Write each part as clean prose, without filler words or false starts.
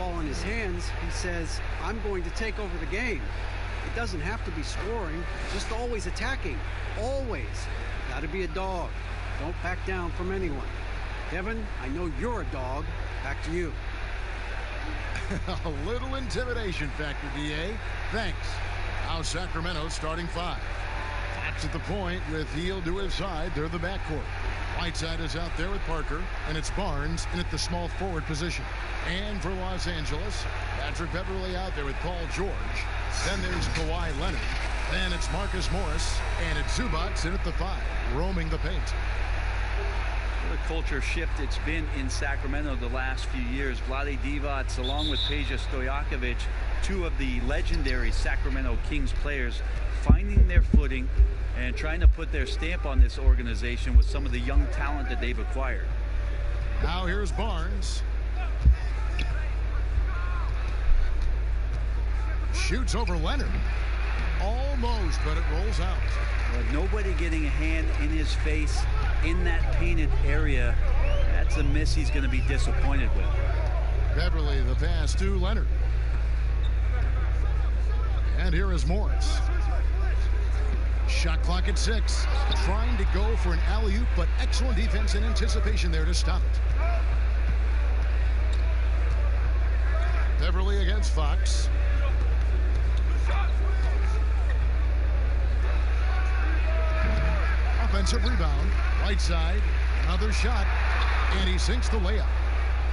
ball in his hands, he says, I'm going to take over the game. It doesn't have to be scoring, just always attacking. Always. Got to be a dog. Don't back down from anyone. Kevin, I know you're a dog. Back to you. A little intimidation factor, D.A. Thanks. Now Sacramento starting 5. That's at the point with Hield to his side. They're the backcourt. Whiteside is out there with Parker, and it's Barnes in at the small forward position. And for Los Angeles, Patrick Beverly out there with Paul George. Then there's Kawhi Leonard. Then it's Marcus Morris, and it's Zubac in at the 5, roaming the paint. What a culture shift it's been in Sacramento the last few years. Vlade Divac along with Peja Stojakovic, two of the legendary Sacramento Kings players, finding their footing and trying to put their stamp on this organization with some of the young talent that they've acquired. Now here's Barnes. Shoots over Leonard. Almost, but it rolls out. With nobody getting a hand in his face in that painted area, that's a miss he's going to be disappointed with. Beverly the pass to Leonard. And here is Morris. Shot clock at 6. Trying to go for an alley-oop, but excellent defense and anticipation there to stop it. Beverly against Fox. Offensive rebound. Whiteside. Another shot. And he sinks the layup.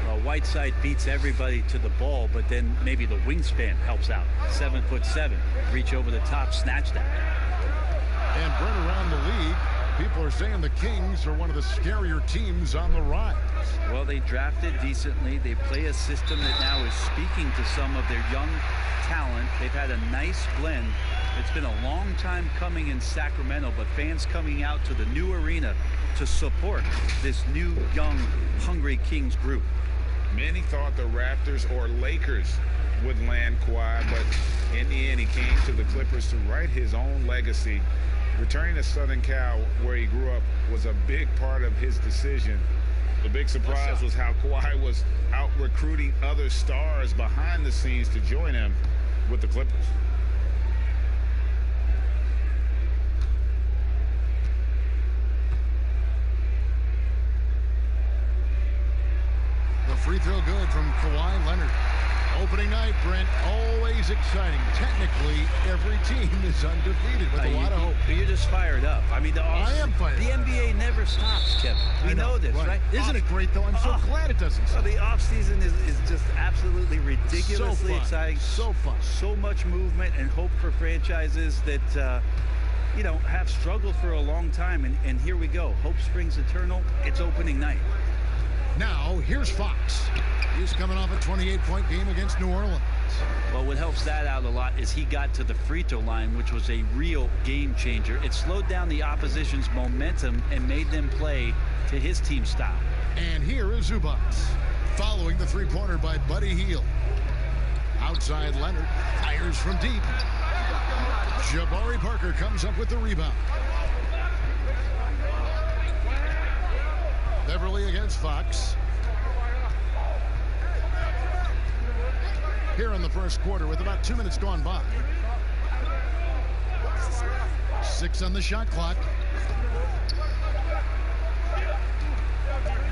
Well, Whiteside beats everybody to the ball, but then maybe the wingspan helps out. 7'7". Reach over the top, snatch that. And Brent, around the league, people are saying the Kings are one of the scarier teams on the rise. Well, they drafted decently. They play a system that now is speaking to some of their young talent. They've had a nice blend. It's been a long time coming in Sacramento, but fans coming out to the new arena to support this new, young, hungry Kings group. Many thought the Raptors or Lakers would land Kawhi, but in the end, he came to the Clippers to write his own legacy. Returning to Southern Cal, where he grew up, was a big part of his decision. The big surprise was how Kawhi was out recruiting other stars behind the scenes to join him with the Clippers. The free throw good from Kawhi Leonard. Opening night, Brent, always exciting. Technically, every team is undefeated with a lot of hope. You're just fired up. I mean, I am fired up. The NBA never stops, Kevin. We know this, right? Isn't it great, though? I'm so glad it doesn't stop. The offseason is just absolutely ridiculously exciting. So fun. So much movement and hope for franchises that, you know, have struggled for a long time. And here we go. Hope springs eternal. It's opening night. Now, here's Fox. He's coming off a 28-point game against New Orleans. Well, what helps that out a lot is he got to the free throw line, which was a real game changer. It slowed down the opposition's momentum and made them play to his team style. And here is Zubac, following the three-pointer by Buddy Hield. Outside Leonard, fires from deep. Jabari Parker comes up with the rebound. Beverly against Fox. Here in the first quarter with about 2 minutes gone by. 6 on the shot clock.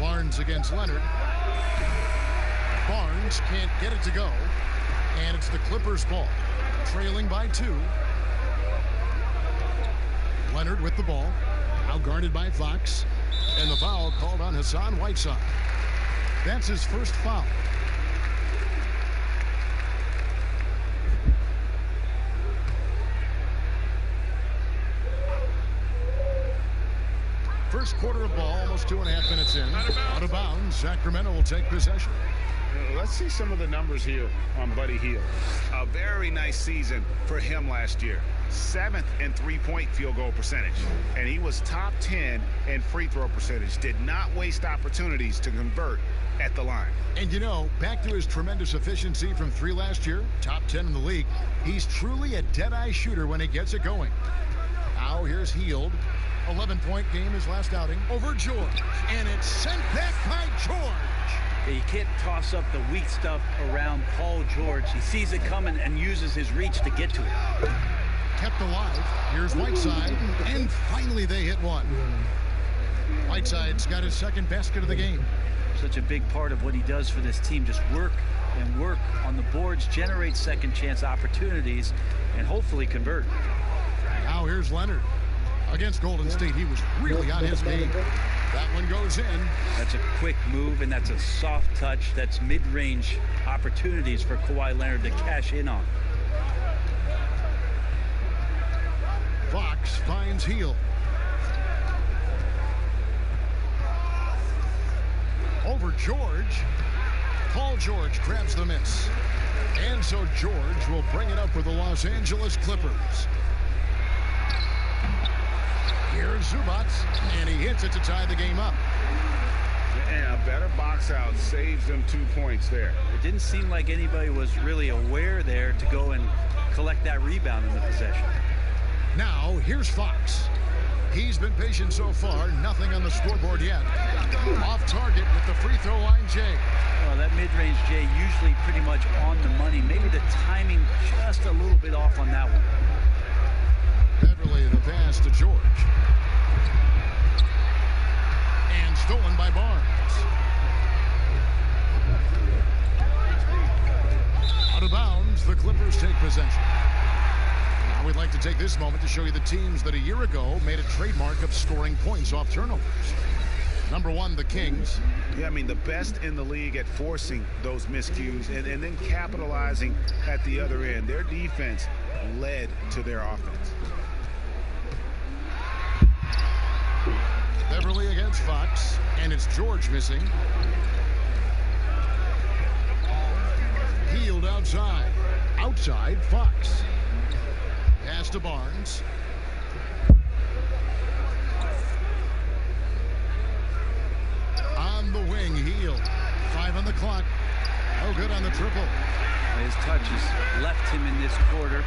Barnes against Leonard. Barnes can't get it to go. And it's the Clippers' ball. Trailing by 2. Leonard with the ball. Now guarded by Fox. And the foul called on Hassan Whiteside. That's his first foul. First quarter of ball, almost 2.5 minutes in. Out of bounds. Sacramento will take possession. Let's see some of the numbers here on Buddy Hield. A very nice season for him last year. 7th in three-point field goal percentage. And he was top 10 in free throw percentage. Did not waste opportunities to convert at the line. And you know, back to his tremendous efficiency from 3 last year, top 10 in the league, he's truly a dead-eye shooter when he gets it going. Now here's Hield. 11-point game his last outing over George. And it's sent back by George. You can't toss up the weak stuff around Paul George. He sees it coming and uses his reach to get to it. Kept alive. Here's Whiteside, and finally they hit one. Whiteside's got his second basket of the game. Such a big part of what he does for this team. Just work and work on the boards, generate second chance opportunities, and hopefully convert. Now here's Leonard. Against Golden State, he was really on his game. That one goes in. That's a quick move, and that's a soft touch. That's mid-range opportunities for Kawhi Leonard to cash in on. Fox finds Hield. Over George. Paul George grabs the miss. And so George will bring it up for the Los Angeles Clippers. Here's Zubac, and he hits it to tie the game up. And a better box out saves them 2 points there. It didn't seem like anybody was really aware there to go and collect that rebound in the possession. Now, here's Fox. He's been patient so far, nothing on the scoreboard yet. Off target with the free throw line, Jay. Well, that mid-range Jay usually pretty much on the money. Maybe the timing just a little bit off on that one. Beverly, the pass to George. And stolen by Barnes. Out of bounds, the Clippers take possession. Now we'd like to take this moment to show you the teams that a year ago made a trademark of scoring points off turnovers. Number 1, the Kings. Yeah, I mean, the best in the league at forcing those miscues and then capitalizing at the other end. Their defense led to their offense. Beverly against Fox, and it's George missing. Hield outside. Outside, Fox. Pass to Barnes. On the wing, Hield. 5 on the clock. No good on the triple. His touches left him in this quarter.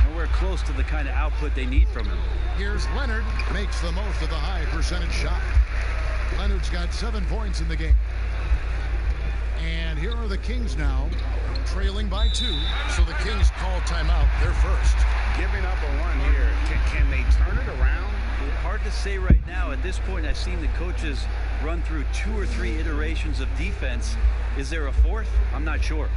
Nowhere close to the kind of output they need from him. Here's Leonard. Makes the most of the high percentage shot. Leonard's got 7 points in the game. And here are the Kings now, trailing by 2. So the Kings call timeout. They're first. Giving up a run here. Can they turn it around? Hard to say right now. At this point, I've seen the coaches run through 2 or 3 iterations of defense. Is there a fourth? I'm not sure.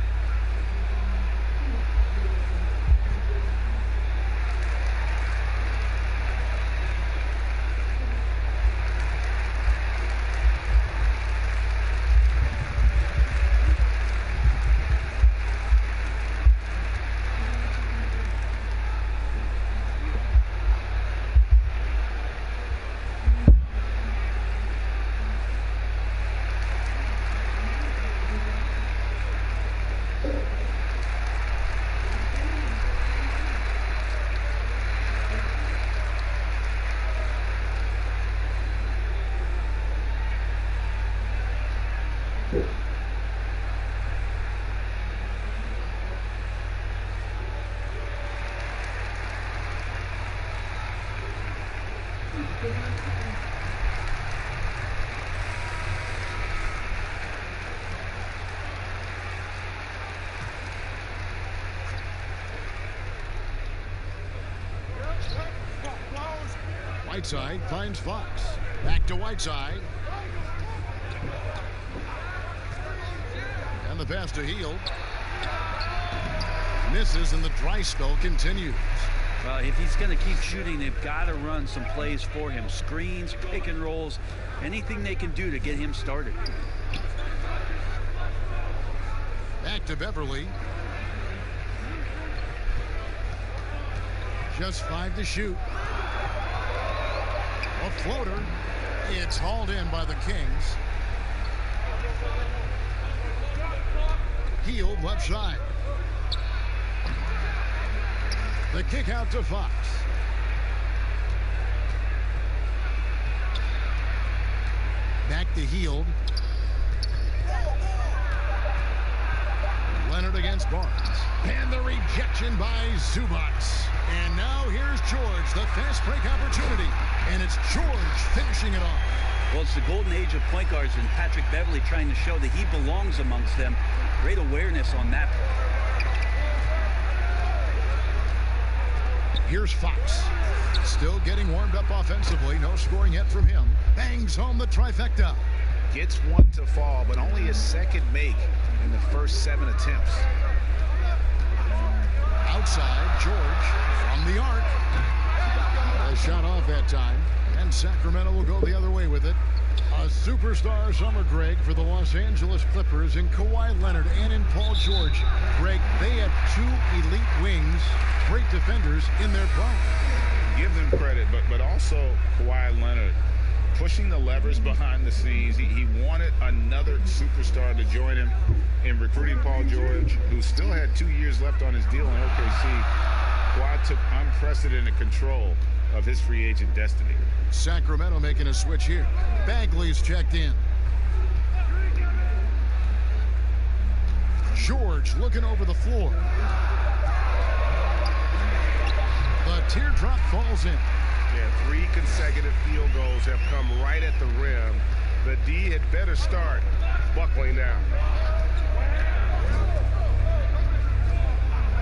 Whiteside finds Fox. Back to Whiteside. And the pass to Hield. Misses, and the dry spell continues. Well, if he's going to keep shooting, they've got to run some plays for him. Screens, pick and rolls, anything they can do to get him started. Back to Beverly. Just 5 to shoot. A floater. It's hauled in by the Kings. Hield left side. The kick out to Fox. Back to Hield. Leonard against Barnes. And the rejection by Zubac. And now here's George, the fast break opportunity. And it's George finishing it off. Well, it's the golden age of point guards, and Patrick Beverley trying to show that he belongs amongst them. Great awareness on that. Here's Fox. Still getting warmed up offensively. No scoring yet from him. Bangs home the trifecta. Gets one to fall, but only his second make in the first 7 attempts. Outside, George from the arc. A shot off that time, and Sacramento will go the other way with it. A superstar summer, Greg, for the Los Angeles Clippers in Kawhi Leonard and in Paul George. Greg, they had 2 elite wings, great defenders in their prime. Give them credit, but also Kawhi Leonard pushing the levers behind the scenes. He wanted another superstar to join him in recruiting Paul George, who still had 2 years left on his deal in OKC. Kawhi took unprecedented control of his free agent destiny. Sacramento making a switch here. Bagley's checked in. George looking over the floor. The teardrop falls in. Yeah, 3 consecutive field goals have come right at the rim. The D had better start buckling down.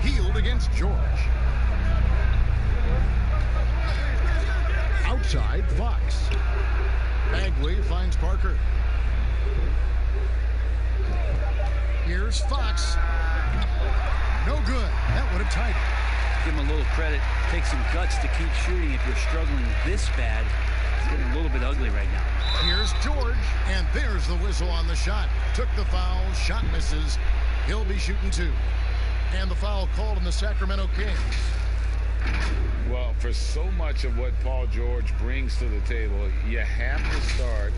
Hield against George. Outside, Fox. Bagley finds Parker. Here's Fox. No good. That would have tied it. Give him a little credit. Take some guts to keep shooting if you're struggling this bad. It's getting a little bit ugly right now. Here's George, and there's the whistle on the shot. Took the foul, shot misses. He'll be shooting 2. And the foul called on the Sacramento Kings. Well, for so much of what Paul George brings to the table, you have to start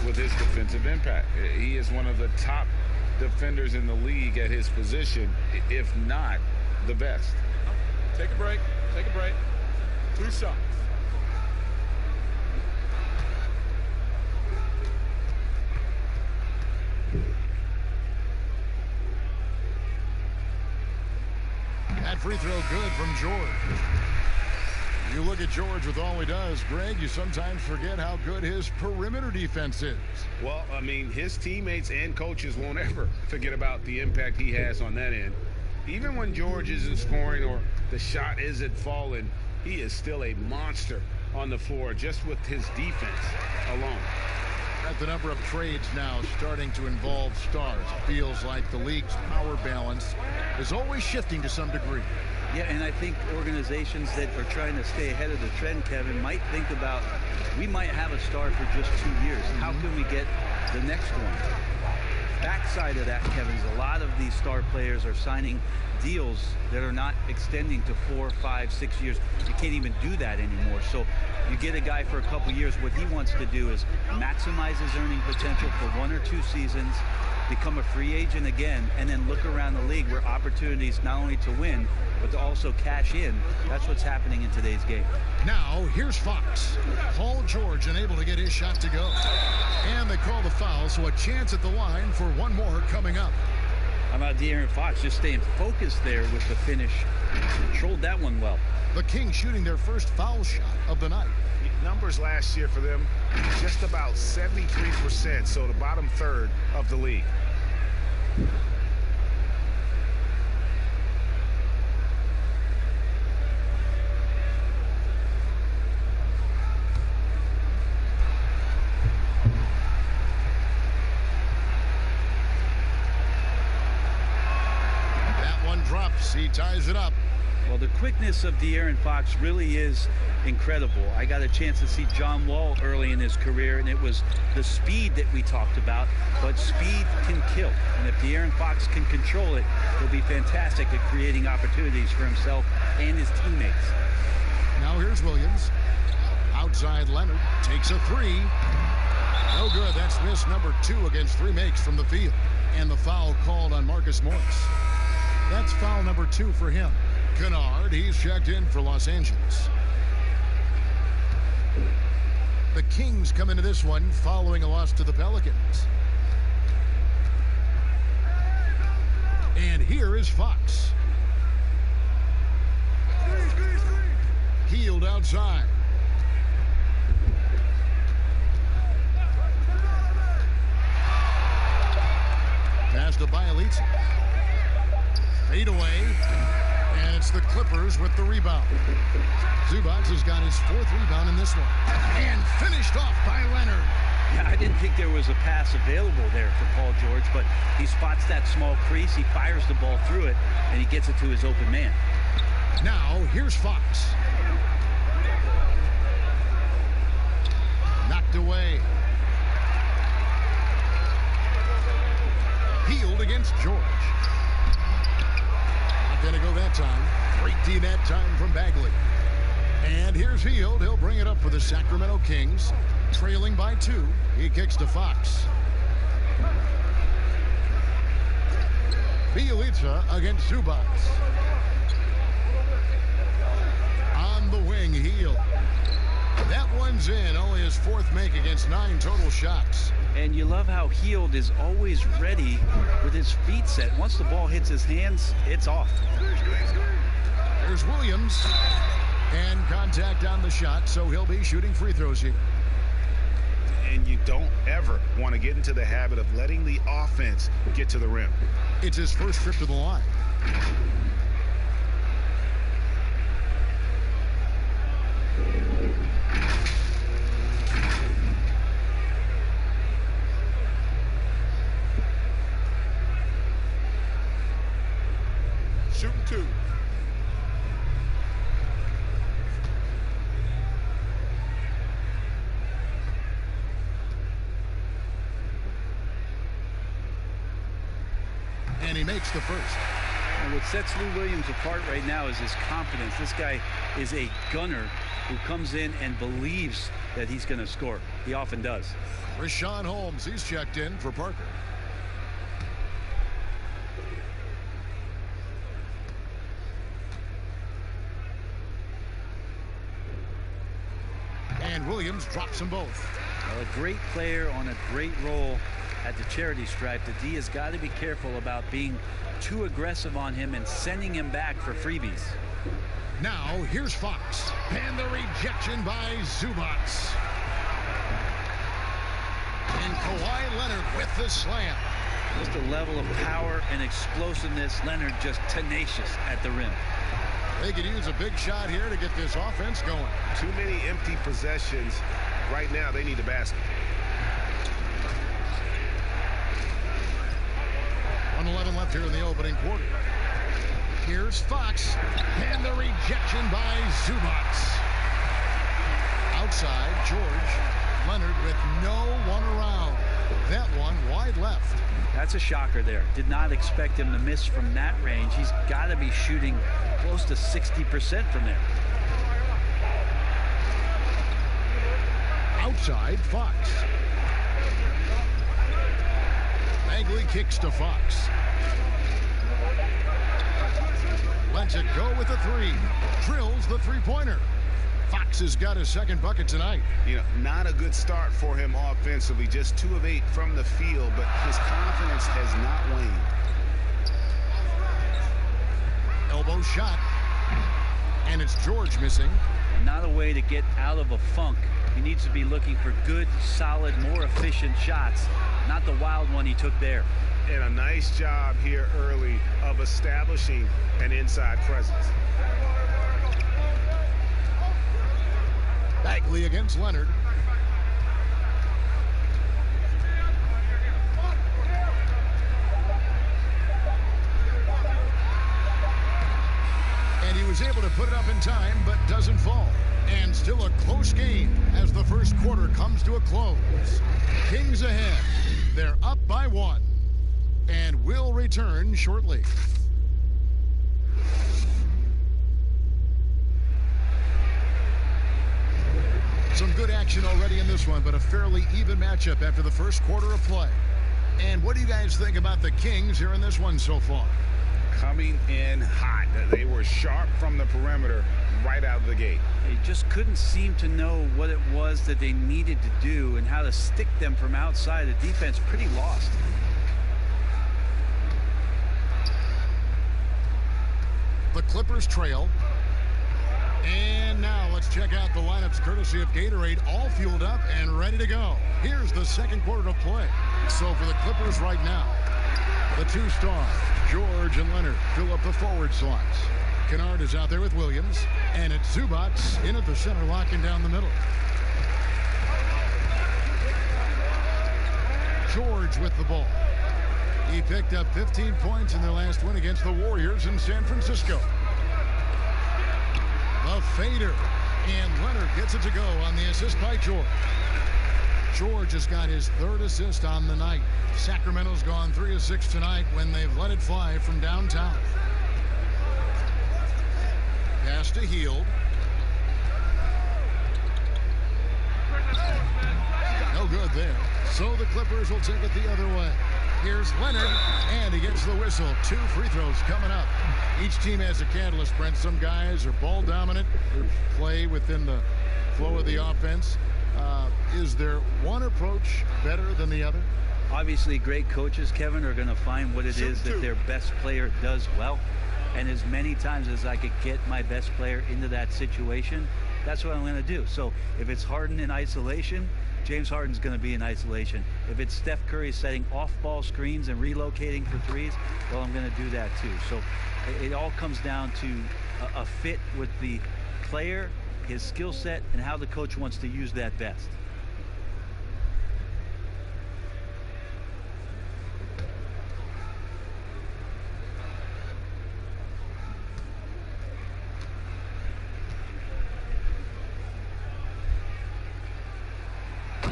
with his defensive impact. He is one of the top defenders in the league at his position, if not the best. Take a break. Take a break. 2 shots. That free throw good from George. You look at George with all he does, Greg, you sometimes forget how good his perimeter defense is. Well, I mean, his teammates and coaches won't ever forget about the impact he has on that end. Even when George isn't scoring or the shot isn't falling, he is still a monster on the floor just with his defense alone. At the number of trades now starting to involve stars, it feels like the league's power balance is always shifting to some degree. Yeah, and I think organizations that are trying to stay ahead of the trend, Kevin, might think about, we might have a star for just 2 years. How can we get the next one? Backside of that, Kevin, is a lot of these star players are signing deals that are not extending to 4, 5, 6 years. You can't even do that anymore. So you get a guy for a couple years. What he wants to do is maximize his earning potential for 1 or 2 seasons, become a free agent again, and then look around the league where opportunities not only to win, but to also cash in. That's what's happening in today's game. Now, here's Fox. Paul George unable to get his shot to go. And they call the foul, so a chance at the line for 1 more coming up. How about De'Aaron Fox just staying focused there with the finish? Controlled that one well. The Kings shooting their first foul shot of the night. Numbers last year for them, just about 73%, so the bottom third of the league. Drops. He ties it up. Well, the quickness of De'Aaron Fox really is incredible. I got a chance to see John Wall early in his career, and it was the speed that we talked about, but speed can kill. And if De'Aaron Fox can control it, he'll be fantastic at creating opportunities for himself and his teammates. Now here's Williams. Outside Leonard takes a 3. No good. That's miss number 2 against 3 makes from the field. And the foul called on Marcus Morris. That's foul number 2 for him. Kennard, he's checked in for Los Angeles. The Kings come into this one following a loss to the Pelicans. And here is Fox. Hield outside. pass to Bielitsa. Fade away. And it's the Clippers with the rebound. Zubac has got his 4th rebound in this one. And finished off by Leonard. Yeah, I didn't think there was a pass available there for Paul George, but he spots that small crease, he fires the ball through it, and he gets it to his open man. Now, here's Fox. Knocked away. Healed against George. Not going to go that time. Great D that time from Bagley. And here's Hield. He'll bring it up for the Sacramento Kings. Trailing by 2. He kicks to Fox. Bielitsa against Zubac. On the wing, Hield. That one's in. Only his 4th make against 9 total shots. And you love how Hield is always ready with his feet set. Once the ball hits his hands, it's off. There's Williams. And contact on the shot, so he'll be shooting free throws here. And you don't ever want to get into the habit of letting the offense get to the rim. It's his first trip to the line. Shooting 2. And he makes the first. And what sets Lou Williams apart right now is his confidence. This guy is a gunner who comes in and believes that he's going to score. He often does. Richaun Holmes, he's checked in for Parker. And Williams drops them both. Well, a great player on a great role at the charity stripe. The D has got to be careful about being too aggressive on him and sending him back for freebies. Now here's Fox. And the rejection by Zubac. And Kawhi Leonard with the slam. Just a level of power and explosiveness. Leonard just tenacious at the rim. They could use a big shot here to get this offense going. Too many empty possessions. Right now, they need the basket. 1:11 left here in the opening quarter. Here's Fox. And the rejection by Zubac. Outside, George. Leonard with no one around. That one wide left. That's a shocker there. Did not expect him to miss from that range. He's got to be shooting close to 60% from there. Outside, Fox. Bagley kicks to Fox. Lets it go with a 3. Drills the 3-pointer. Fox has got his 2nd bucket tonight. You know, not a good start for him offensively. Just 2 of 8 from the field, but his confidence has not waned. Elbow shot. And it's George missing. Not a way to get out of a funk. He needs to be looking for good, solid, more efficient shots, not the wild one he took there. And a nice job here early of establishing an inside presence. Bagley against Leonard. And he was able to put it up in time, but doesn't fall. And still a close game as the first quarter comes to a close. Kings ahead. They're up by 1. And will return shortly. Some good action already in this one, but a fairly even matchup after the first quarter of play. And what do you guys think about the Kings here in this one so far? Coming in hot. They were sharp from the perimeter right out of the gate. They just couldn't seem to know what it was that they needed to do and how to stick them from outside. The defense pretty lost. The Clippers trail. And now let's check out the lineups courtesy of Gatorade, all fueled up and ready to go. Here's the second quarter of play. So for the Clippers right now, The two stars, George and Leonard, fill up the forward slots. Kennard is out there with Williams, and it's Zubac in at the center, locking down the middle. George with the ball. He picked up 15 points in their last win against the Warriors in San Francisco. The fader, and Leonard gets it to go on the assist by George. George has got his third assist on the night. Sacramento's gone 3 of 6 tonight when they've let it fly from downtown. Pass to Hield. No good there. So the Clippers will take it the other way. Here's Leonard, and he gets the whistle. 2 free throws coming up. Each team has a catalyst, Brent. Some guys are ball dominant or play within the flow of the offense. Is there one approach better than the other? Obviously, great coaches, Kevin, are going to find what it is that their best player does well. And as many times as I could get my best player into that situation, that's what I'm going to do. So if it's Harden in isolation, James Harden's going to be in isolation. If it's Steph Curry setting off-ball screens and relocating for threes, well, I'm going to do that too. So it all comes down to a fit with the player, his skill set, and how the coach wants to use that best.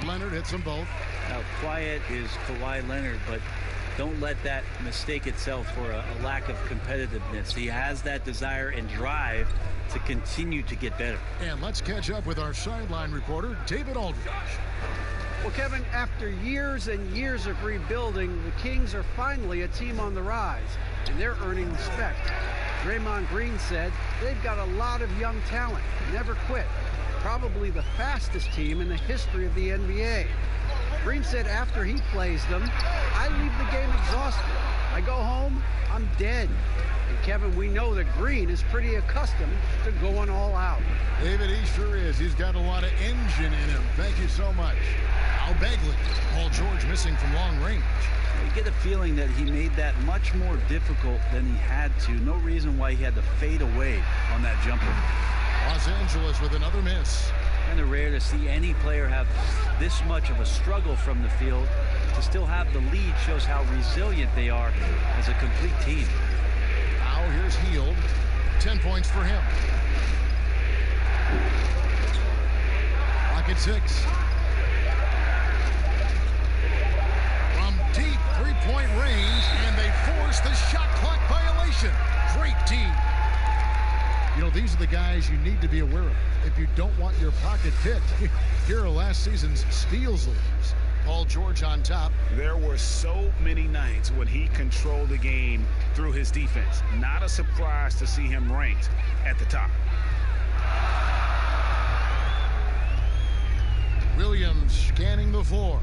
Leonard hits them both. Now, quiet is Kawhi Leonard, but don't let that mistake itself for a lack of competitiveness. He has that desire and drive to continue to get better. And let's catch up with our sideline reporter, David Aldridge. Well, Kevin, after years and years of rebuilding, the Kings are finally a team on the rise, and they're earning respect. Draymond Green said they've got a lot of young talent, never quit. Probably the fastest team in the history of the NBA. Green said after he plays them, I leave the game exhausted. I go home, I'm dead. And Kevin, we know that Green is pretty accustomed to going all out. David, he sure is. He's got a lot of engine in him. Thank you so much. Al Bagley, Paul George missing from long range. You get a feeling that he made that much more difficult than he had to. No reason why he had to fade away on that jumper. Los Angeles with another miss. Kind of rare to see any player have this much of a struggle from the field. To still have the lead shows how resilient they are as a complete team. Now here's Hield. 10 points for him. Clock at 6. From deep three-point range, and they force the shot clock violation. Great team. You know, these are the guys you need to be aware of if you don't want your pocket picked. Here are last season's steals leaders. Paul George on top. There were so many nights when he controlled the game through his defense. Not a surprise to see him ranked at the top. Williams scanning the floor.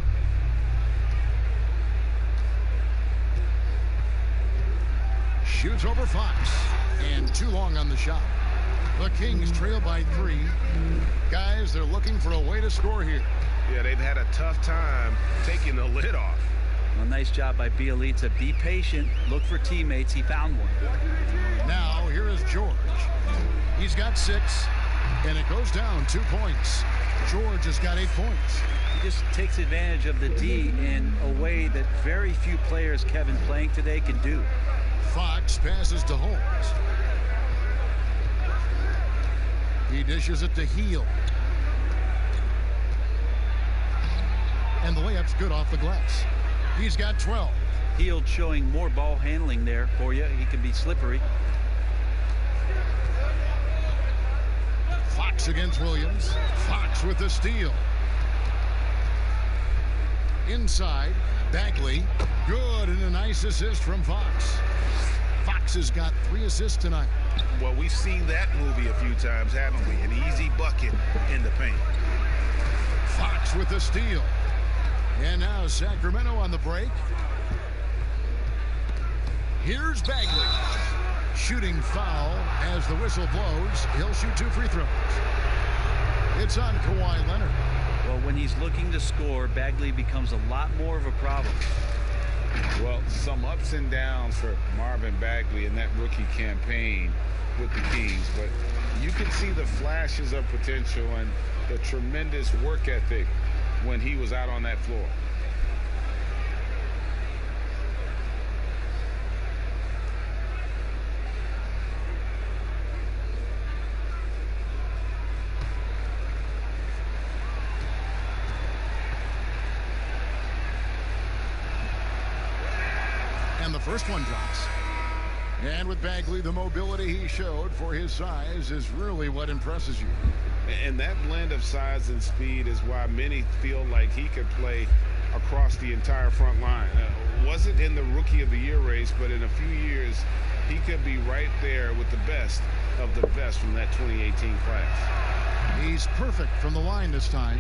Shoots over Fox, and too long on the shot. The Kings trail by 3. Guys, they're looking for a way to score here. Yeah, they've had a tough time taking the lid off. Well, nice job by Bjelica. Be patient. Look for teammates. He found one. Now, here is George. He's got 6, and it goes down 2 points. George has got 8 points. He just takes advantage of the D in a way that very few players, Kevin, playing today can do. Fox passes to Holmes. He dishes it to Hield. And the layup's good off the glass. He's got 12. Hield showing more ball handling there for you. He can be slippery. Fox against Williams. Fox with the steal. Inside, Bagley. Good, and a nice assist from Fox. Fox has got 3 assists tonight. Well, we've seen that movie a few times, haven't we? An easy bucket in the paint. Fox with the steal. And now Sacramento on the break. Here's Bagley. Shooting foul as the whistle blows. He'll shoot 2 free throws. It's on Kawhi Leonard. Well, when he's looking to score, Bagley becomes a lot more of a problem. Well, some ups and downs for Marvin Bagley in that rookie campaign with the Kings, but you can see the flashes of potential and the tremendous work ethic when he was out on that floor. And the first one drops. And with Bagley, the mobility he showed for his size is really what impresses you. And that blend of size and speed is why many feel like he could play across the entire front line. Wasn't in the Rookie of the Year race, but in a few years, he could be right there with the best of the best from that 2018 class. He's perfect from the line this time.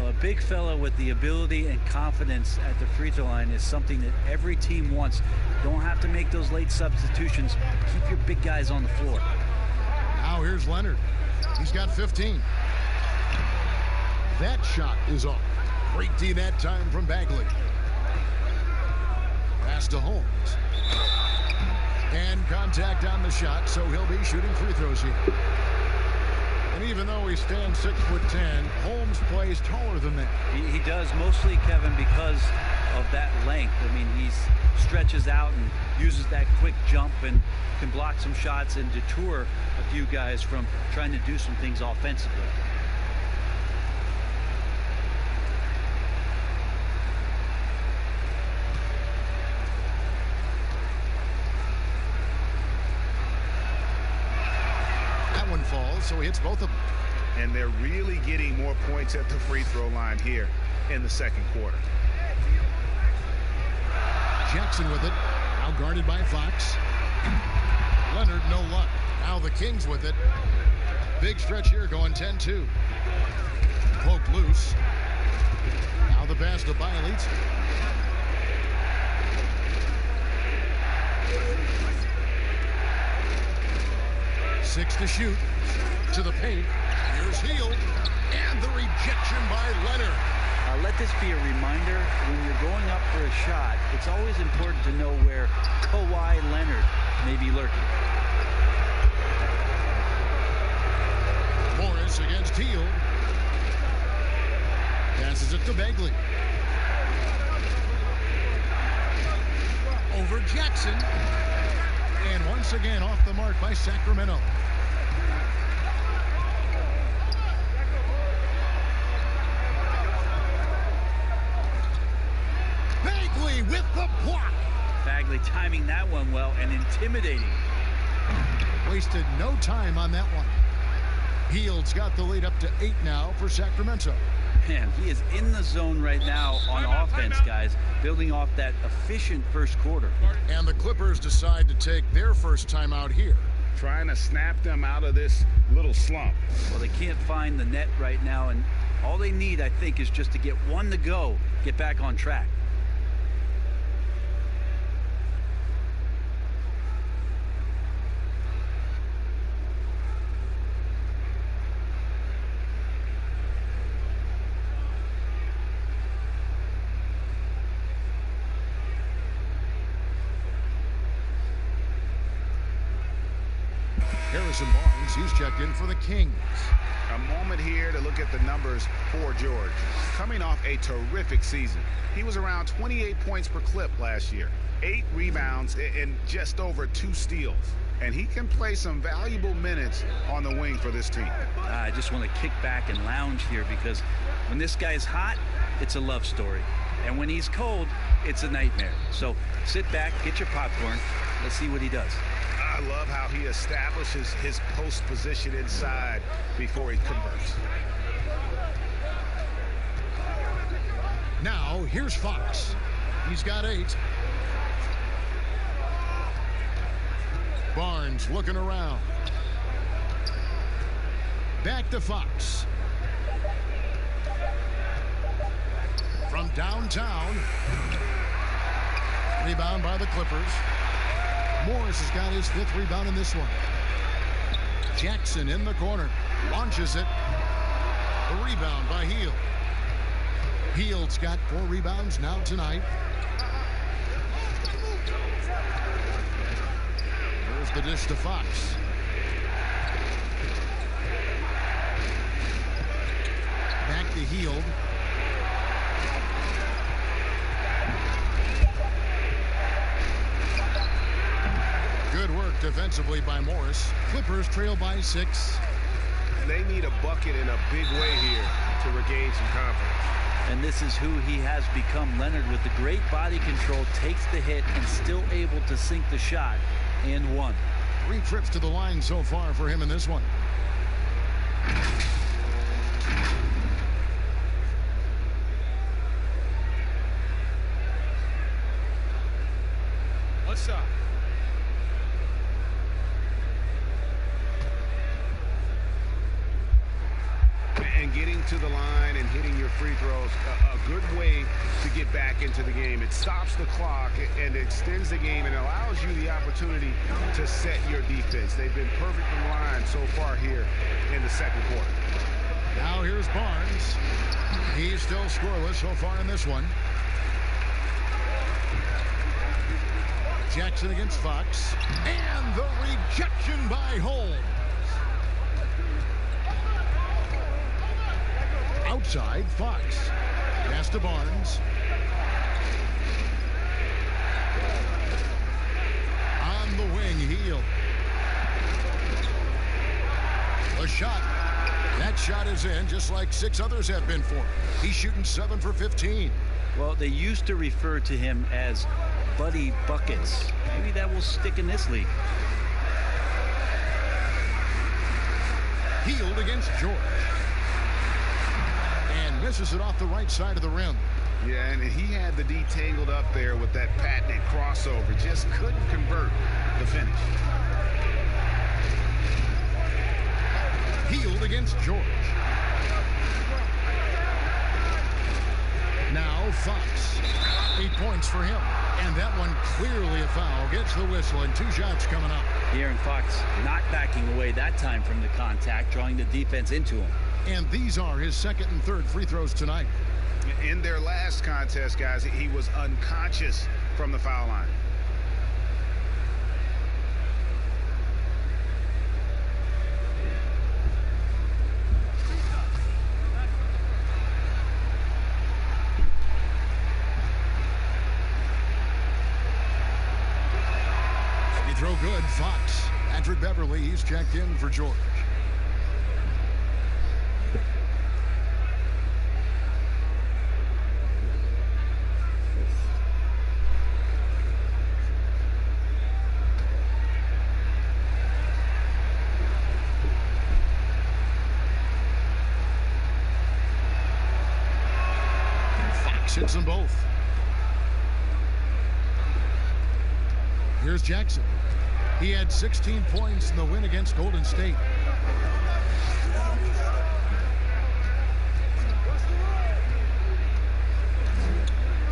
A big fella with the ability and confidence at the free throw line is something that every team wants. Don't have to make those late substitutions. Keep your big guys on the floor. Now here's Leonard. He's got 15. That shot is off. Great D that time from Bagley. Pass to Holmes. And contact on the shot, so he'll be shooting free throws here. And even though he stands 6'10", Holmes plays taller than that. He does, mostly, Kevin, because of that length. I mean, he stretches out and uses that quick jump and can block some shots and detour a few guys from trying to do some things offensively. That one falls, so he hits both of them. And they're really getting more points at the free throw line here in the second quarter. Jackson with it. Now guarded by Fox. Leonard, no luck. Now the Kings with it. Big stretch here going 10-2. Poked loose. Now the pass to Bielitz. Six to shoot. To the paint. Here's Hield. And the rejection by Leonard. Let this be a reminder, when you're going up for a shot, it's always important to know where Kawhi Leonard may be lurking. Morris against Hield. Passes it to Bagley. Over Jackson. And once again off the mark by Sacramento. Bagley with the block. Bagley timing that one well and intimidating. Wasted no time on that one. Hield's got the lead up to 8 now for Sacramento. Man, he is in the zone right now on offense, guys, building off that efficient first quarter. And the Clippers decide to take their first timeout here. Trying to snap them out of this little slump. Well, they can't find the net right now, and all they need, I think, is just to get one to go, get back on track. Harrison Barnes, he's checked in for the Kings. A moment here to look at the numbers for George. Coming off a terrific season. He was around 28 points per clip last year. 8 rebounds and just over 2 steals. And he can play some valuable minutes on the wing for this team. I just want to kick back and lounge here because when this guy's hot, it's a love story. And when he's cold, it's a nightmare. So sit back, get your popcorn. Let's see what he does. I love how he establishes his post position inside before he converts. Now, here's Fox. He's got 8. Barnes looking around. Back to Fox. From downtown. Rebound by the Clippers. Morris has got his 5th rebound in this one. Jackson in the corner. Launches it. The rebound by Hield. Hield's got 4 rebounds now tonight. There's the dish to Fox. Back to Hield. Good work defensively by Morris. Clippers trail by 6. They need a bucket in a big way here to regain some confidence. And this is who he has become. Leonard, with the great body control, takes the hit and still able to sink the shot and one. 3 trips to the line so far for him in this one. What's up? And getting to the line and hitting your free throws, a good way to get back into the game. It stops the clock and extends the game and allows you the opportunity to set your defense. They've been perfect from the line so far here in the second quarter. Now here's Barnes. He's still scoreless so far in this one. Jackson against Fox. And the rejection by Holmes. Outside, Fox. Pass to Barnes. On the wing, Hield. The shot. That shot is in, just like 6 others have been for him. He's shooting 7 for 15. Well, they used to refer to him as Buddy Buckets. Maybe that will stick in this league. Hield against George. And misses it off the right side of the rim. Yeah, and he had the D tangled up there with that patented crossover. Just couldn't convert the finish. Hield against George. Now Fox. 8 points for him. And that one clearly a foul. Gets the whistle and 2 shots coming up. De'Aaron Fox not backing away that time from the contact, drawing the defense into him. And these are his second and third free throws tonight. In their last contest, guys, he was unconscious from the foul line. Free throw good, Fox. Patrick Beverly, he's checked in for George. Hits them both. Here's Jackson. He had 16 points in the win against Golden State.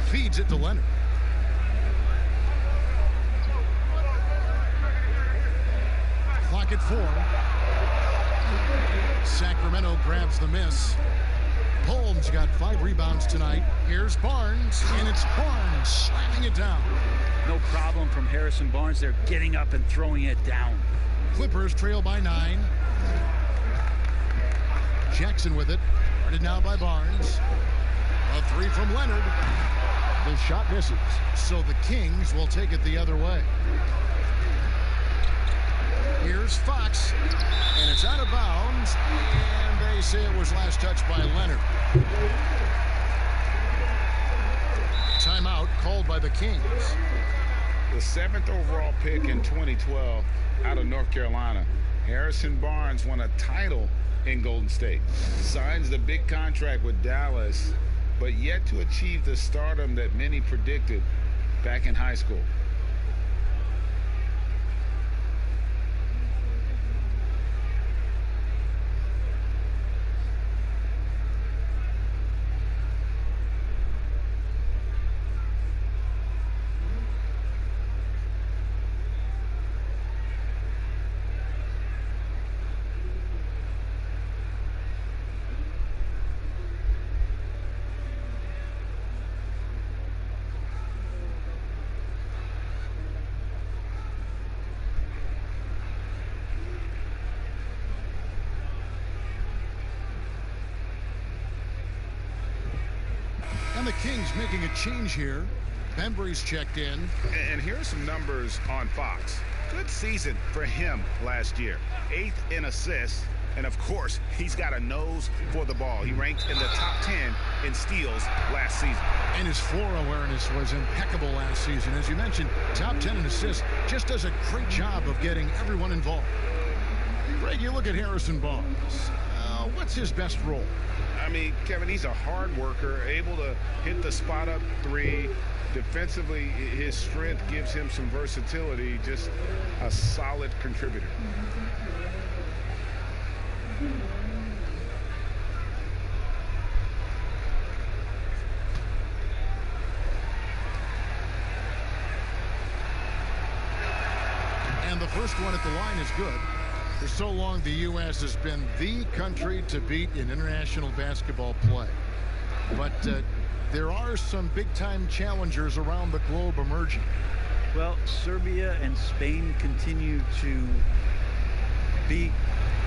Feeds it to Leonard. Clock at 4. Sacramento grabs the miss. Holmes got 5 rebounds tonight. Here's Barnes, and it's Barnes slamming it down. No problem from Harrison Barnes. They're getting up and throwing it down. Clippers trail by 9. Jackson with it. Guarded now by Barnes. A 3 from Leonard. The shot misses, so the Kings will take it the other way. Here's Fox, and it's out of bounds, and they say it was last touched by Leonard. Timeout called by the Kings. The 7th overall pick in 2012 out of North Carolina. Harrison Barnes won a title in Golden State. Signs the big contract with Dallas, but yet to achieve the stardom that many predicted back in high school. And the Kings making a change here. Bembry's checked in. And here are some numbers on Fox. Good season for him last year. 8th in assists. And, of course, he's got a nose for the ball. He ranked in the top 10 in steals last season. And his floor awareness was impeccable last season. As you mentioned, top 10 in assists. Just does a great job of getting everyone involved. Greg, you look at Harrison Barnes. What's his best role? I mean, Kevin, he's a hard worker, able to hit the spot-up three. Defensively, his strength gives him some versatility, just a solid contributor. And the first one at the line is good. For so long, the U.S. has been the country to beat in international basketball play. But there are some big-time challengers around the globe emerging. Well, Serbia and Spain continue to be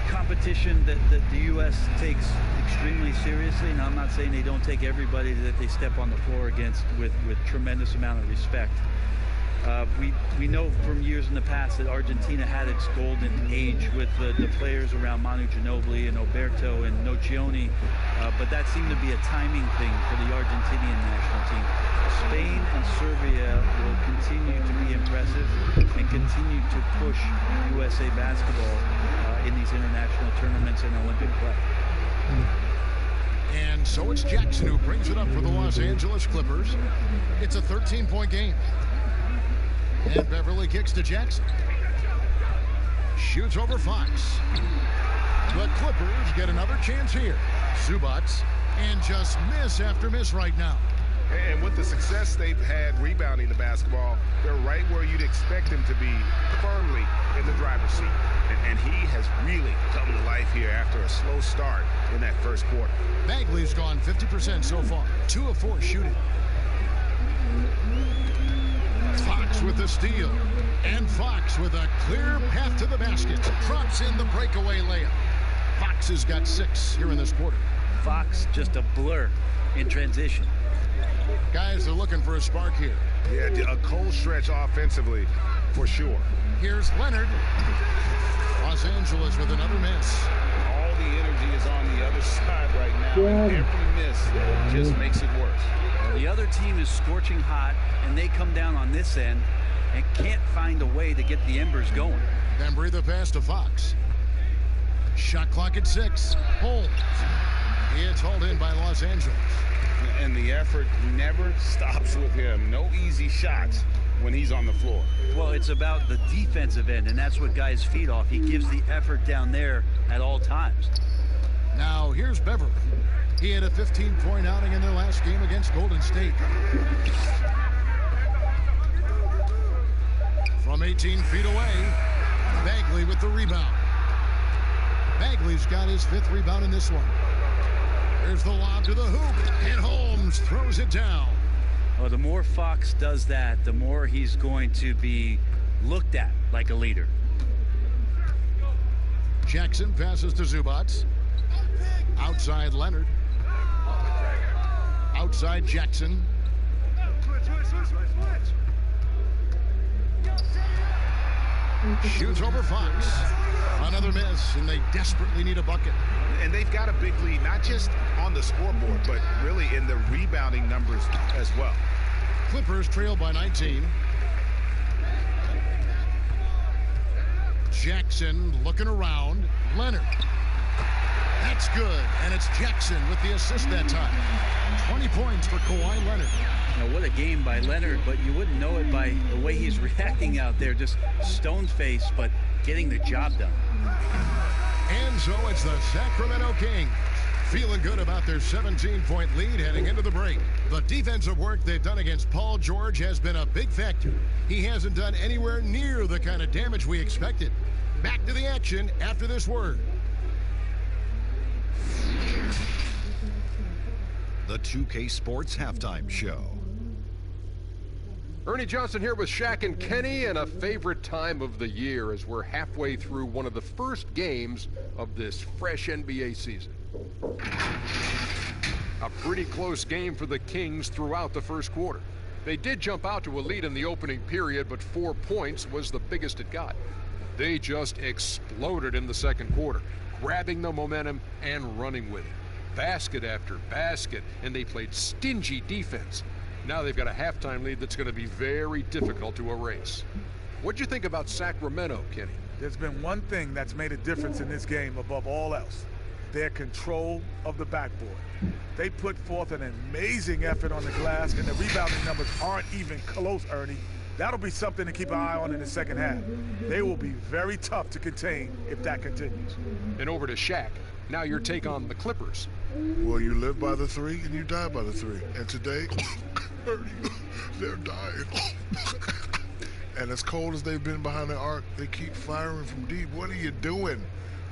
competition that the U.S. takes extremely seriously. Now, I'm not saying they don't take everybody that they step on the floor against with tremendous amount of respect. We know from years in the past that Argentina had its golden age with the players around Manu Ginobili and Oberto and Nocioni, but that seemed to be a timing thing for the Argentinian national team. Spain and Serbia will continue to be impressive and continue to push USA basketball in these international tournaments and Olympic play. And so it's Jackson who brings it up for the Los Angeles Clippers. It's a 13-point game. And Beverly kicks to Jackson. Shoots over Fox. The Clippers get another chance here. Zubac, and just miss after miss right now. And with the success they've had rebounding the basketball, they're right where you'd expect them to be, firmly in the driver's seat. And he has really come to life here after a slow start in that first quarter. Bagley's gone 50% so far. 2 of 4 shooting. Fox with the steal. And Fox with a clear path to the basket. Drops in the breakaway layup. Fox has got 6 here in this quarter. Fox just a blur in transition. Guys are looking for a spark here. Yeah, a cold stretch offensively for sure. Here's Leonard. Los Angeles with another miss. All the energy is on the other side right now. And every miss just makes it worse. Well, the other team is scorching hot, and they come down on this end and can't find a way to get the embers going. Bembry the pass to Fox. Shot clock at 6. Holmes. It's hauled in by Los Angeles. And the effort never stops with him. No easy shots when he's on the floor. Well, it's about the defensive end, and that's what guys feed off. He gives the effort down there at all times. Now, here's Beverly. He had a 15-point outing in their last game against Golden State. From 18 feet away, Bagley with the rebound. Bagley's got his 5th rebound in this one. There's the lob to the hoop, and Holmes throws it down. Well, the more Fox does that, the more he's going to be looked at like a leader. Jackson passes to Zubac. Outside Leonard. Outside Jackson. Shoots over Fox. Another miss, and they desperately need a bucket. And they've got a big lead, not just on the scoreboard, but really in the rebounding numbers as well. Clippers trail by 19. Jackson looking around. Leonard. That's good, and it's Jackson with the assist that time. 20 points for Kawhi Leonard. Now, what a game by Leonard, but you wouldn't know it by the way he's reacting out there. Just stone-faced, but getting the job done. And so it's the Sacramento Kings feeling good about their 17-point lead heading into the break. The defensive work they've done against Paul George has been a big factor. He hasn't done anywhere near the kind of damage we expected. Back to the action after this word. The 2K Sports Halftime Show. Ernie Johnson here with Shaq and Kenny, and a favorite time of the year as we're halfway through one of the first games of this fresh NBA season. A pretty close game for the Kings throughout the first quarter. They did jump out to a lead in the opening period, but 4 points was the biggest it got. They just exploded in the second quarter, grabbing the momentum and running with it. Basket after basket, and they played stingy defense. Now they've got a halftime lead that's going to be very difficult to erase. What'd you think about Sacramento, Kenny? There's been one thing that's made a difference in this game above all else: their control of the backboard. They put forth an amazing effort on the glass, and the rebounding numbers aren't even close, Ernie. That'll be something to keep an eye on in the second half. They will be very tough to contain if that continues. And over to Shaq. Now your take on the Clippers. Well, you live by the three and you die by the three. And today, they're dying. And as cold as they've been behind the arc, they keep firing from deep. What are you doing?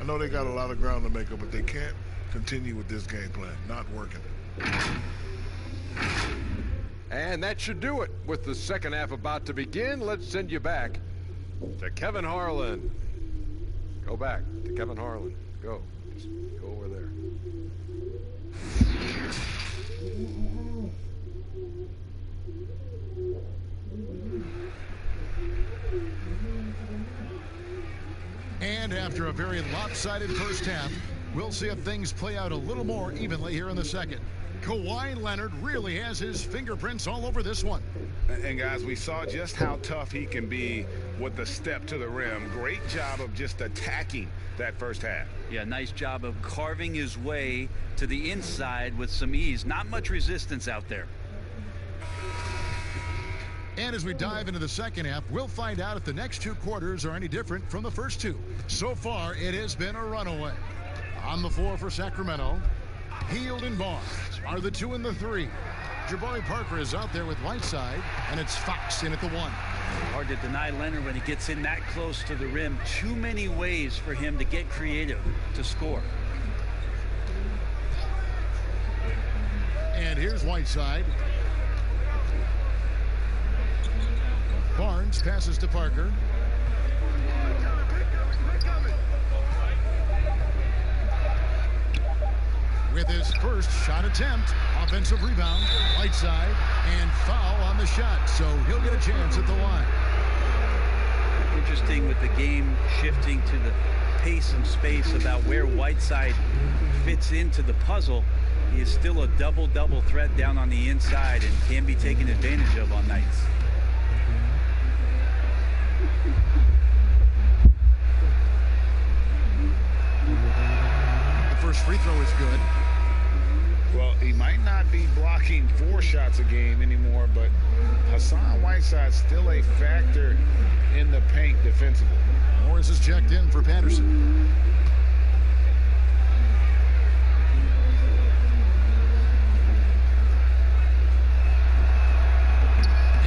I know they got a lot of ground to make up, but they can't continue with this game plan. Not working. And that should do it. With the second half about to begin, let's send you back to Kevin Harlan. Go back to Kevin Harlan. Go. Just go over there. And after a very lopsided first half, we'll see if things play out a little more evenly here in the second. Kawhi Leonard really has his fingerprints all over this one. And guys, we saw just how tough he can be with the step to the rim. Great job of just attacking that first half. Yeah, nice job of carving his way to the inside with some ease. Not much resistance out there. And as we dive into the second half, we'll find out if the next two quarters are any different from the first two. So far, it has been a runaway. On the floor for Sacramento, Hield and Barnes are the 2 and the 3. Jabari Parker is out there with Whiteside, and it's Fox in at the 1. Hard to deny Leonard when he gets in that close to the rim. Too many ways for him to get creative to score. And here's Whiteside. Barnes passes to Parker. With his first shot attempt, offensive rebound, Whiteside, and foul on the shot, so he'll get a chance at the line. Interesting with the game shifting to the pace and space about where Whiteside fits into the puzzle. He is still a double-double threat down on the inside and can be taken advantage of on nights. The first free throw is good. Well, he might not be blocking 4 shots a game anymore, but Hassan Whiteside's still a factor in the paint defensively. Morris is checked in for Patterson.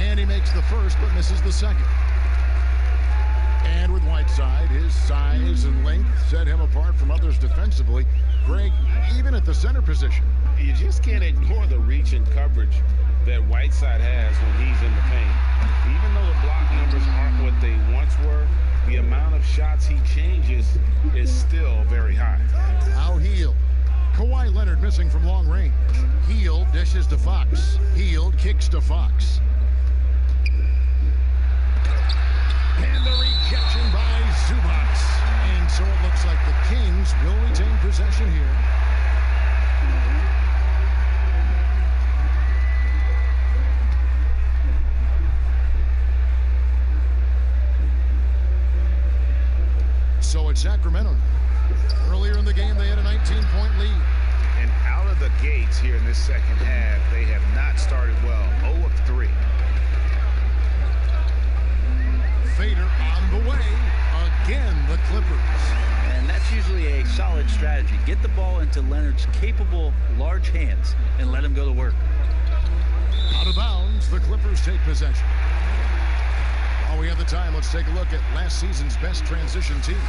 And he makes the first, but misses the second. And with Whiteside, his size and length set him apart from others defensively. Greg, even at the center position. You just can't ignore the reach and coverage that Whiteside has when he's in the paint. Even though the block numbers aren't what they once were, the amount of shots he changes is still very high. Now Hield. Kawhi Leonard missing from long range. Hield dishes to Fox. Hield kicks to Fox. And the rejection by Zubac. And so it looks like the Kings will retain possession here. So it's Sacramento. Earlier in the game, they had a 19-point lead. And out of the gates here in this second half, they have not started well. 0 of 3. Fader on the way. Again, the Clippers. And that's usually a solid strategy. Get the ball into Leonard's capable, large hands and let him go to work. Out of bounds, the Clippers take possession. While we have the time, let's take a look at last season's best transition team.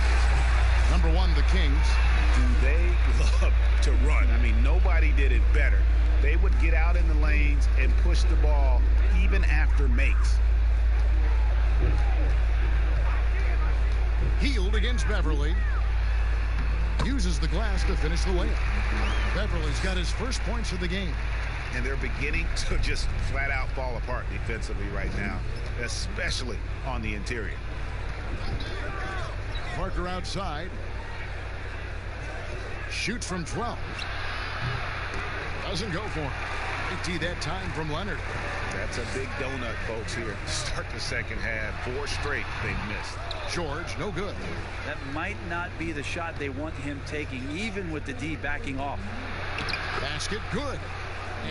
Number 1, the Kings. Do they love to run? I mean, nobody did it better. They would get out in the lanes and push the ball even after makes. Hield against Beverly. uses the glass to finish the layup. Beverly's got his first points of the game. And they're beginning to just flat out fall apart defensively right now, especially on the interior. Parker outside. Shoots from 12. Doesn't go for him. 50 that time from Leonard. That's a big donut, folks, here. Start the second half. 4 straight they've missed. George, no good. That might not be the shot they want him taking, even with the D backing off. Basket good.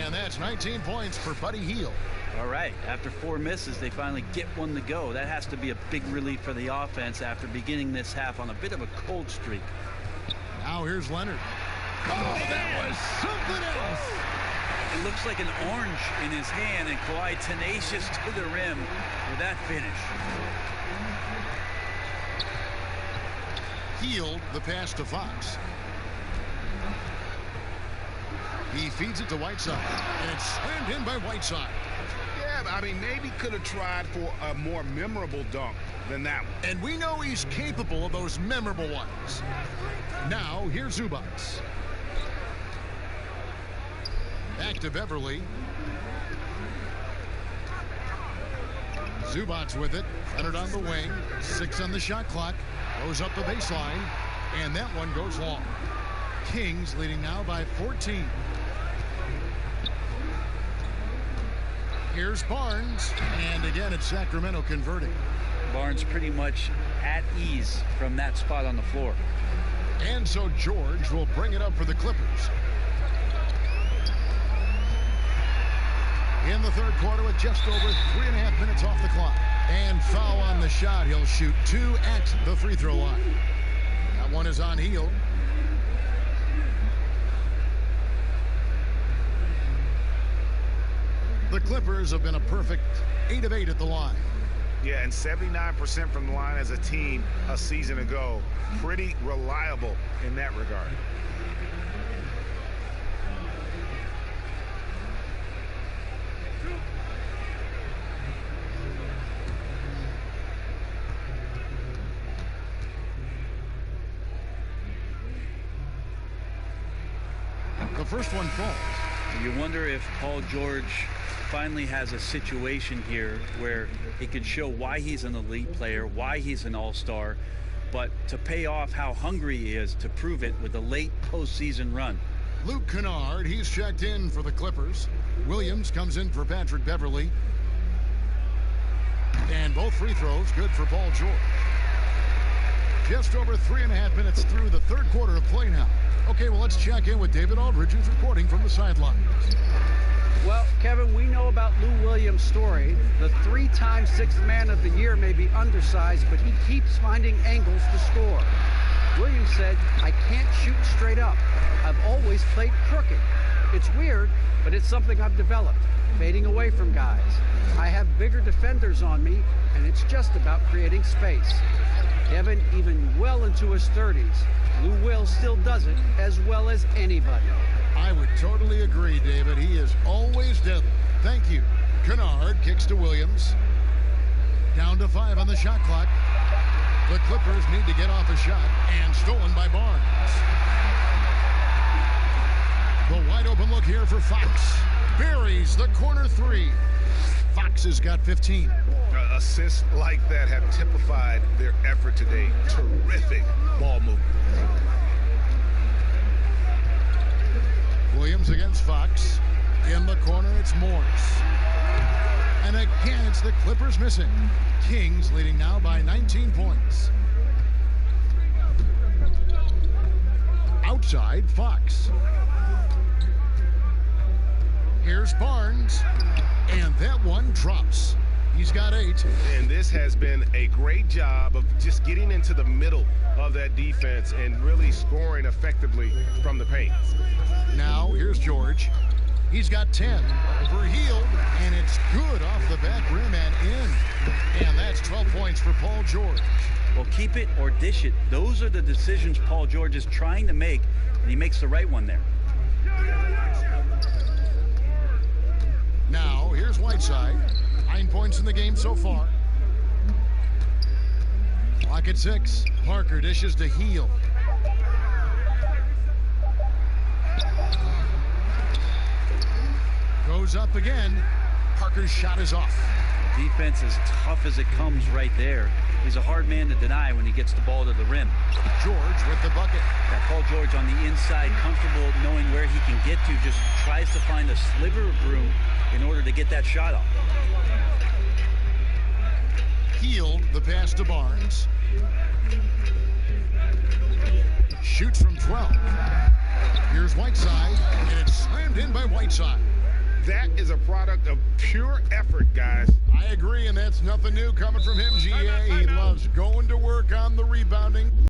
And that's 19 points for Buddy Hield. All right, after 4 misses, they finally get one to go. That has to be a big relief for the offense after beginning this half on a bit of a cold streak. Now here's Leonard. Oh, that was something else. It looks like an orange in his hand, and Kawhi tenacious to the rim with that finish. Hield the pass to Fox. He feeds it to Whiteside, and it's slammed in by Whiteside. Yeah, I mean, maybe could have tried for a more memorable dunk than that one. And we know he's capable of those memorable ones. Now, here's Zubac. Back to Beverly. Zubac with it. Leonard on the wing. 6 on the shot clock. Goes up the baseline. And that one goes long. Kings leading now by 14. Here's Barnes. And again, it's Sacramento converting. Barnes pretty much at ease from that spot on the floor. And so George will bring it up for the Clippers. In the third quarter with just over 3.5 minutes off the clock. And foul on the shot. He'll shoot 2 at the free throw line. That one is on Hield. The Clippers have been a perfect 8 of 8 at the line. Yeah, and 79% from the line as a team a season ago. Pretty reliable in that regard. The first one falls. You wonder if Paul George finally has a situation here where he could show why he's an elite player, why he's an all-star, but to pay off how hungry he is to prove it with a late postseason run. Luke Kennard, he's checked in for the Clippers. Williams comes in for Patrick Beverly. And both free throws good for Paul George. Just over 3.5 minutes through the third quarter of play now. Okay, well, let's check in with David Aldridge, who's reporting from the sidelines. Well, Kevin, we know about Lou Williams' story. The 3-time Sixth Man of the Year may be undersized, but he keeps finding angles to score. Williams said, "I can't shoot straight up. I've always played crooked. It's weird, but it's something I've developed, fading away from guys. I have bigger defenders on me, and it's just about creating space." Kevin, even well into his 30s, Lou Will still does it as well as anybody. I would totally agree, David. He is always deadly. Thank you. Kennard kicks to Williams. Down to 5 on the shot clock. The Clippers need to get off a shot, and stolen by Barnes. The wide open look here for Fox. Buries the corner 3. Fox has got 15. Assists like that have typified their effort today. Terrific ball movement. Williams against Fox. In the corner, it's Morris. And again, it's the Clippers missing. Kings leading now by 19 points. Outside, Fox. Here's Barnes. And that one drops. He's got 8. And this has been a great job of just getting into the middle of that defense and really scoring effectively from the paint. Now, here's George. He's got 10 for Hield, and it's good off the back rim and in. And that's 12 points for Paul George. Well, keep it or dish it. Those are the decisions Paul George is trying to make, and he makes the right one there. Now, here's Whiteside. 9 points in the game so far. Clock at 6. Parker dishes to Hield. Goes up again. Parker's shot is off. Defense as tough as it comes right there. He's a hard man to deny when he gets the ball to the rim. George with the bucket. Yeah, Paul George on the inside, comfortable knowing where he can get to, just tries to find a sliver of room in order to get that shot off. Healed the pass to Barnes. Shoots from 12. Here's Whiteside, and it's slammed in by Whiteside. That is a product of pure effort, guys. I agree, and that's nothing new coming from him, GA. He loves going to work on the rebounding.